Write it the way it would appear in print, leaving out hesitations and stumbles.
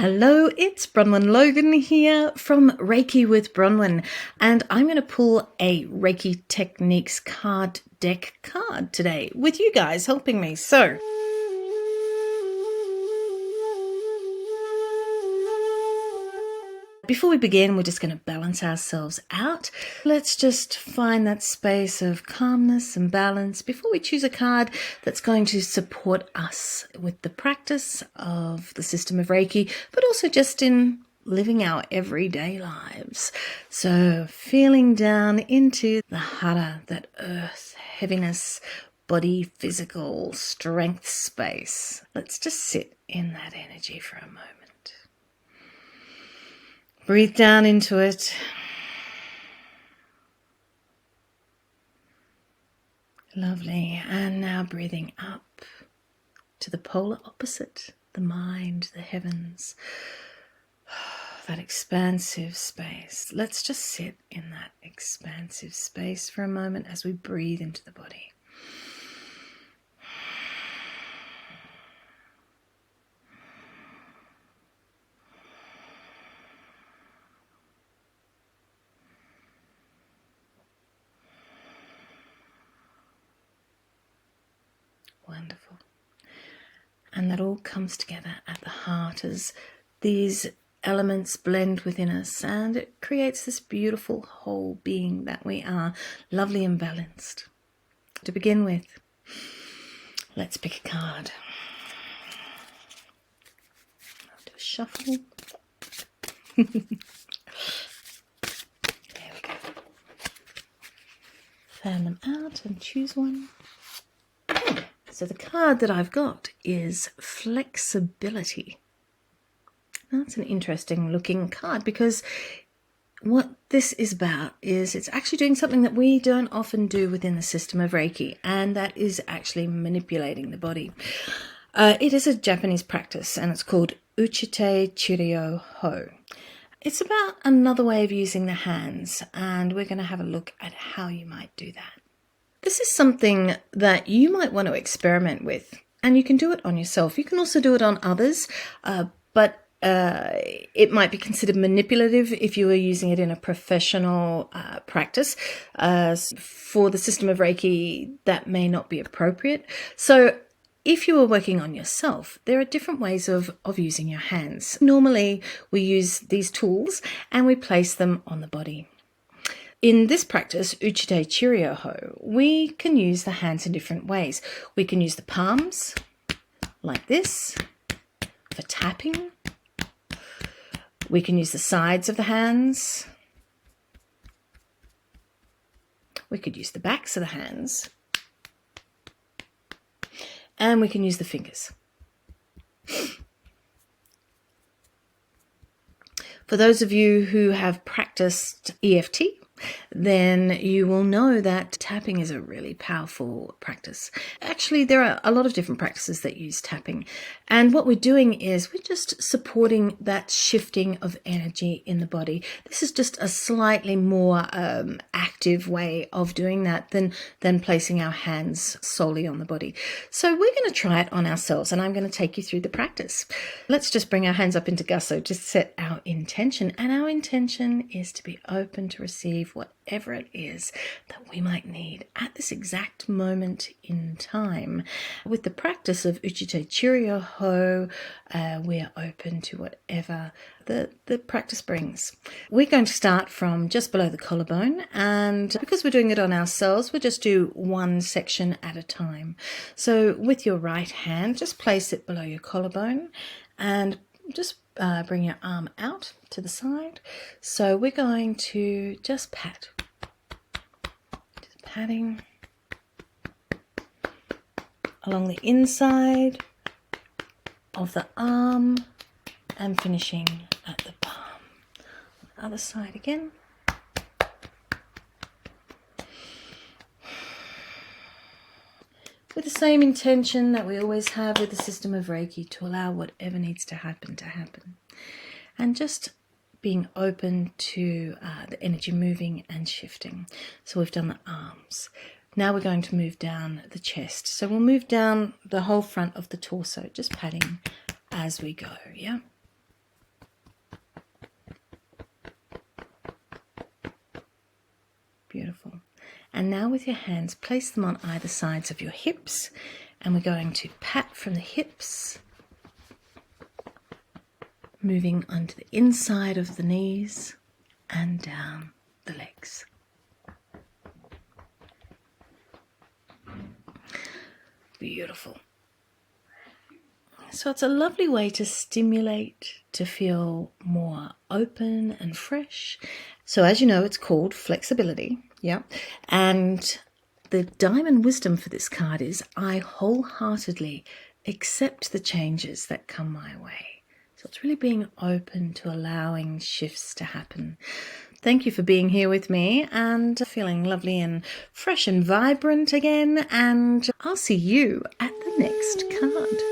Hello, it's Bronwen Logan here from Reiki with Bronwen, and I'm going to pull a Reiki Techniques Card Deck card today with you guys helping me. So, before we begin, we're just going to balance ourselves out. Let's just find that space of calmness and balance before we choose a card that's going to support us with the practice of the system of Reiki, but also just in living our everyday lives. So feeling down into the hara, that earth, heaviness, body, physical, strength space. Let's just sit in that energy for a moment. Breathe down into it. Lovely. And now breathing up to the polar opposite, the mind, the heavens, that expansive space. Let's just sit in that expansive space for a moment as we breathe into the body. Wonderful. And that all comes together at the heart as these elements blend within us, and it creates this beautiful whole being that we are, lovely and balanced. To begin with, let's pick a card. I'll do a shuffle. There we go. Fan them out and choose one. So the card that I've got is flexibility. That's an interesting looking card because what this is about is it's actually doing something that we don't often do within the system of Reiki, and that is actually manipulating the body. It is a Japanese practice and it's called Uchite Chiryo Ho. It's about another way of using the hands, and we're going to have a look at how you might do that. This is something that you might want to experiment with, and you can do it on yourself. You can also do it on others, but it might be considered manipulative if you were using it in a professional practice. For the system of Reiki, that may not be appropriate. So if you are working on yourself, there are different ways of using your hands. Normally, we use these tools and we place them on the body. In this practice, Uchite Chiryo Ho, we can use the hands in different ways. We can use the palms, like this, for tapping. We can use the sides of the hands. We could use the backs of the hands. And we can use the fingers. For those of you who have practiced EFT, then you will know that tapping is a really powerful practice. Actually, there are a lot of different practices that use tapping. And what we're doing is we're just supporting that shifting of energy in the body. This is just a slightly more active way of doing that than placing our hands solely on the body. So we're going to try it on ourselves, and I'm going to take you through the practice. Let's just bring our hands up into Gasso, just set our intention. And our intention is to be open to receive whatever it is that we might need at this exact moment in time. With the practice of Uchite Chiryo Ho, we are open to whatever the practice brings. We're going to start from just below the collarbone, and because we're doing it on ourselves, we'll just do one section at a time. So with your right hand, just place it below your collarbone and just bring your arm out to the side. So we're going to just pat. Just patting along the inside of the arm and finishing at the palm. On the other side again. With the same intention that we always have with the system of Reiki, to allow whatever needs to happen. And just being open to the energy moving and shifting. So we've done the arms. Now we're going to move down the chest. So we'll move down the whole front of the torso, just patting as we go, yeah? And now with your hands, place them on either sides of your hips, and we're going to pat from the hips, moving onto the inside of the knees and down the legs. Beautiful. So it's a lovely way to stimulate, to feel more open and fresh. So as you know, it's called flexibility. Yeah. And the diamond wisdom for this card is I wholeheartedly accept the changes that come my way. So it's really being open to allowing shifts to happen. Thank you for being here with me and feeling lovely and fresh and vibrant again. And I'll see you at the next card.